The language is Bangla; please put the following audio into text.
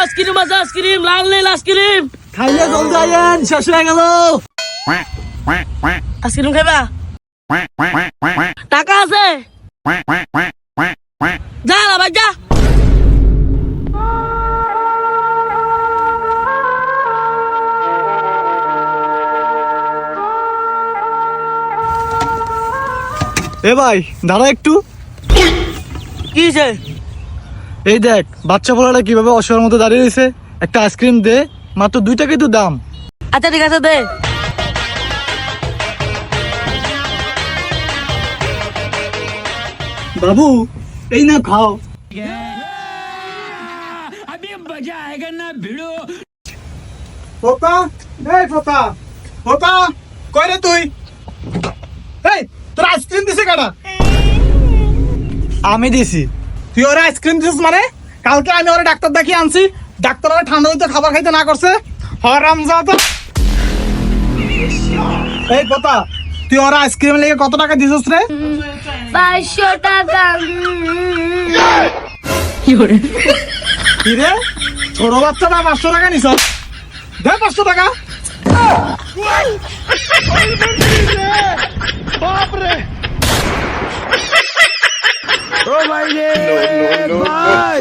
আইসক্রিম আছে, আইসক্রিম, লাল নীল আইসক্রিম। খাইলে জলদি আইয়েন, শেষ হয়ে গেল। আইসক্রিম খাইবা? টাকা আছে? যা না ভাই যা। এ ভাই দাঁড়া একটু। কি হয়েছে? এই দেখ বাচ্চা পোলাটা কিভাবে অসহায়ের মতো দাঁড়িয়ে রয়েছে। একটা আইসক্রিম দে, মাত্র 2 টাকাই তো দাম। আচ্ছা ঠিক আছে দে। বাবু এই না খাও। পোতা, এই পোতা, পোতা, কই রে তুই? এই তোর আইসক্রিম দিছে কাটা? আমি দিছি। তুই ওরা আইসক্রিম দিছিস মানে? কালকে আমি ওরা ডাক্তার দেখিয়ে আনছি, ডাক্তার ওরা ঠান্ডা দিতে খাবার খাইতে না করছে। হারামজাদা। এই পোতা, তুই ওরা আইসক্রিম লেগে কত টাকা দিছিস রে? 500 টাকা। কি রে, ছোট বাচ্চাটা 500 টাকা নিছ? দে 500 টাকা। বাপরে। ও ভাই রে, ভাই।